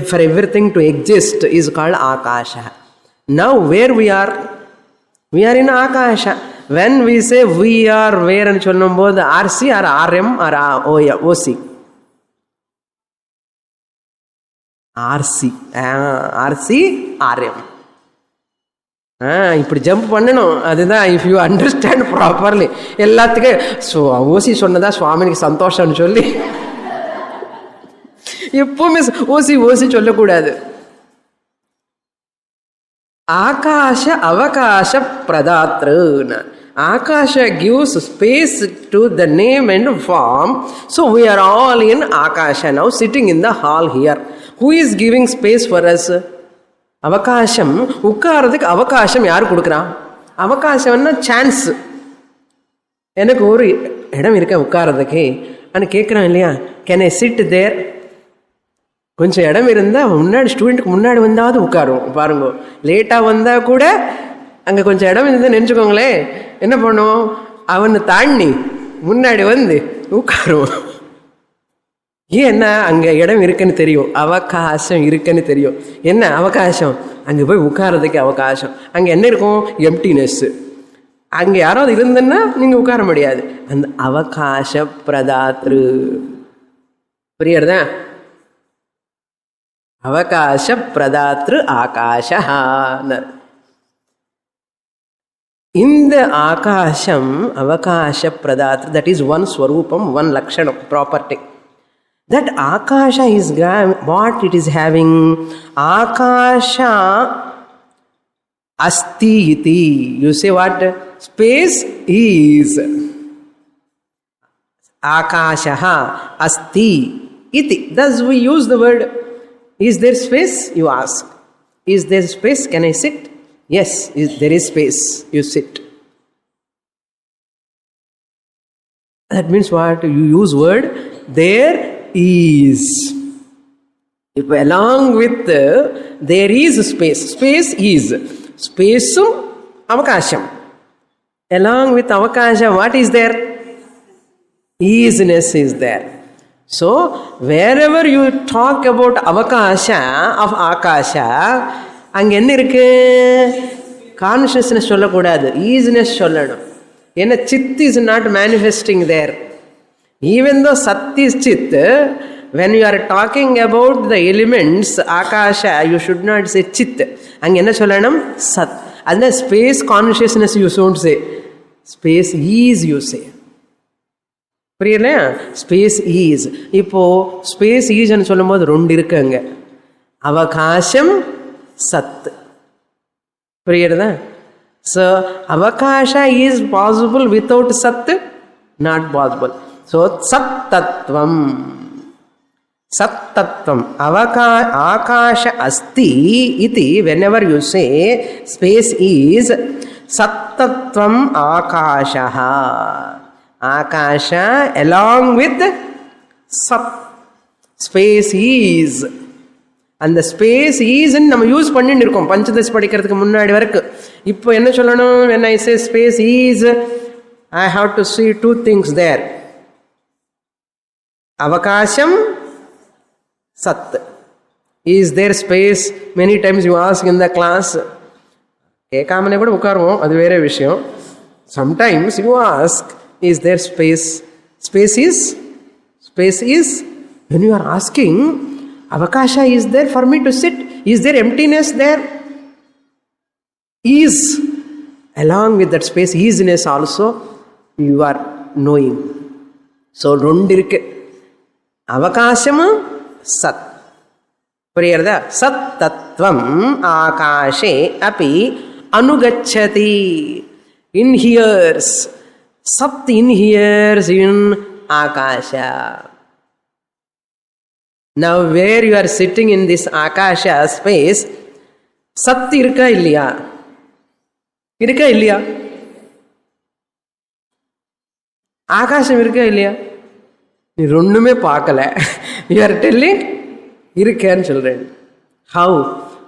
for everything to exist is called Akasha. Now where we are? We are in Akasha. when we say we are where ன்னு சொல்லும்போது RC or RM or OC? RC RM. இப்படி jump பண்ணணும். அதுதான் if you understand properly. எல்லாத்துக்கும் ஓசி சொன்னதா சுவாமிக்கு சந்தோஷம்னு சொல்லி எப்பவுமே ஓசி சொல்லக்கூடாது. Akash அவகாச பிரதாத்ருன்னு. Akasha gives space to the name and form. So we are all in Akasha now, sitting in the hall here. Who is giving space for us? அவகாசம். உட்காரதுக்கு அவகாசம் யார் கொடுக்குறான்? அவகாசம்னா சான்ஸ். எனக்கு ஒரு இடம் இருக்க உட்காரதுக்கு ஆனால் கேட்குறான் இல்லையா, கேன் ஐ சிட் தேர்? கொஞ்சம் இடம் இருந்தால் முன்னாடி ஸ்டூடெண்ட்டுக்கு முன்னாடி வந்தாவது உட்காரும். பாருங்க, லேட்டாக வந்தால் கூட அங்கே கொஞ்சம் இடம் இருந்தால் நினச்சிக்கோங்களேன், என்ன பண்ணுவோம், அவனை தாண்டி முன்னாடி வந்து உட்காரும். ஏன்னா அங்கே இடம் இருக்குன்னு தெரியும், அவகாசம் இருக்குன்னு தெரியும். என்ன அவகாசம்? அங்கே போய் உட்காரதுக்கு அவகாசம். அங்கே என்ன இருக்கும்? எம்டினஸ்ஸு. அங்கே யாராவது இருந்ததுன்னா நீங்கள் உட்கார முடியாது. அந்த அவகாச பிரதாத்ரு. புரியுறதா? அவகாச பிரதாத்ரு ஆகாஷான்னு. இந்த ஆகாசம் அவகாச பிரதாத்ரு, தட் இஸ் ஒன் ஸ்வரூபம், ஒன் லக்ஷணம், property. That Akasha is what it is having. Akasha asti iti. You say what? Space is. Akasha asti iti. Thus we use the word. Is there space? You ask. Is there space? Can I sit? Yes, there is space. You sit. That means what? You use word there is. If along with there is space, space is. Spacum avakasham. Along with avakasha, what is there? Isness is there. So wherever you talk about avakasha of akasha, அங்கே என்ன இருக்கு? Consciousness சொல்லக்கூடாது, isness சொல்லணும். ஏன்னா chit is not manifesting there. Even though Sat is Chit, when you are talking about the elements, Akasha, you should not say Chit. அங்கே என்ன சொல்லணும்? சத். அந்த space consciousness you don't say, space is you say. புரியல? Space is. இப்போது space ஈஸ்ன்னு சொல்லும்போது ரெண்டு இருக்கு அங்கே, அவகாசம் சத். புரியுறதா? So avakasha is possible without sat? Not possible. So sattattvam. Sattattvam. Akasha asti iti. Whenever you say space is, sattattvam akashaha. Akasha along with sat. Space is. அந்த ஸ்பேஸ் ஈஸ்ன்னு நம்ம யூஸ் பண்ணிட்டு இருக்கோம் பஞ்சதசி படிக்கிறதுக்கு முன்னாடி வரைக்கும். இப்போ என்ன சொல்லணும்? when I say space is, I have to see two things there. Avakasham, Sat. Is there space? Many times you ask in the class. கேட்காமலே கூட உட்காருவோம், அது வேற விஷயம். Sometimes you ask, is there space? Space is. When you are asking, Avakasha is there for me to sit? Is there emptiness there? Is. Along with that space, isness also, you are knowing. So, ரெண்டு இருக்கு. அவகாசம் சத். புரியுறதா? சத் தத்துவம் ஆகாஷே அபி அனுகச்சதி. இன்ஹியர்ஸ். சத் இன்ஹியர்ஸ் இன் akasha. Now where you are sitting in this Akasha space, சத் இருக்கா இல்லையா? இருக்கா இல்லையா? ஆகாசம் இருக்கா இல்லையா? நீ ரெண்டுமே பார்க்கல, you are telling இருக்கேன்னு சொல்றேன். How?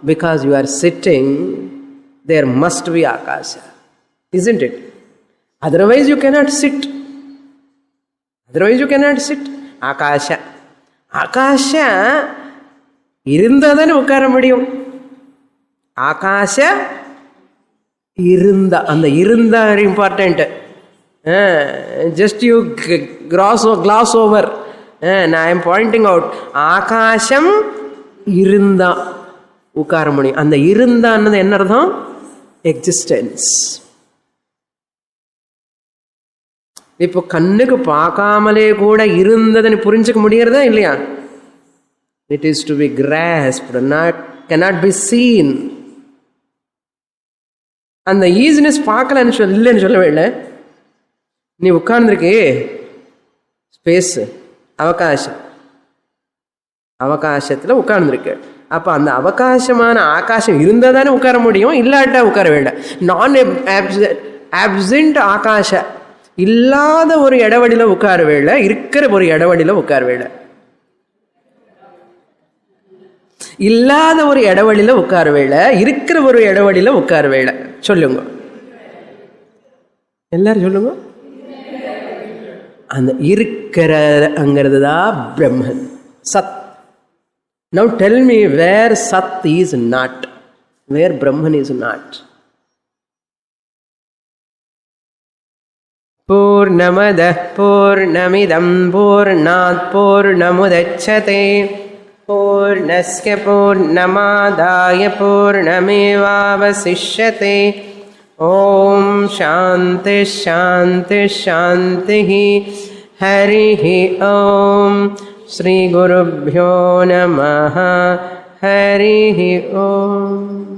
Because you are sitting, there must be Akasha, isn't it? Otherwise you cannot sit. Akasha. Akasha இருந்தால் தானே உட்கார முடியும். ஆகாஷ இருந்தா, அந்த இருந்தா important. Just you class over. நான் ஐம் பாயிண்டிங் அவுட். ஆகாசம் இருந்தா உட்கார முடியும். அந்த இருந்தான்னது என்ன அர்த்தம்? எக்ஸிஸ்டன்ஸ். இப்போ கண்ணுக்கு பார்க்காமலே கூட இருந்ததுன்னு புரிஞ்சுக்க முடியறதா இல்லையா? It is to be grasped, cannot be seen. அந்த ஈஸினஸ் பார்க்கலன்னு இல்லைன்னு சொல்லவே இல்லை. நீ உட்கார்ந்துருக்கு ஸ்பேஸ், அவகாசத்தில் உட்கார்ந்துருக்கு. அப்போ அந்த அவகாசமான ஆகாசம் இருந்தால் தானே உட்கார முடியும், இல்லாட்டா உட்கார வேண்டாம். நான் ஆப்சென்ட் ஆகாஷ, இல்லாத ஒரு இடவழியில் உட்கார வேலை, இருக்கிற ஒரு இடவழியில் உட்கார வேலை. இல்லாத ஒரு இடவழியில் உட்கார வேலை, இருக்கிற ஒரு இடவழியில் உட்கார வேலை. சொல்லுங்க, எல்லாரும் சொல்லுங்க. அந்த இருக்கிறங்கிறது தான் பிரம்மன், சத். Now tell me where Sat is not, where Brahman is not. Purnamada Purnamidam Purnat Purnamudachyate Purnasya Purnamadaya Purnamevavasishyate. Om Shanti Shanti Shanti. Harihi Om. Shri Gurubhyo Namaha. Harihi Om.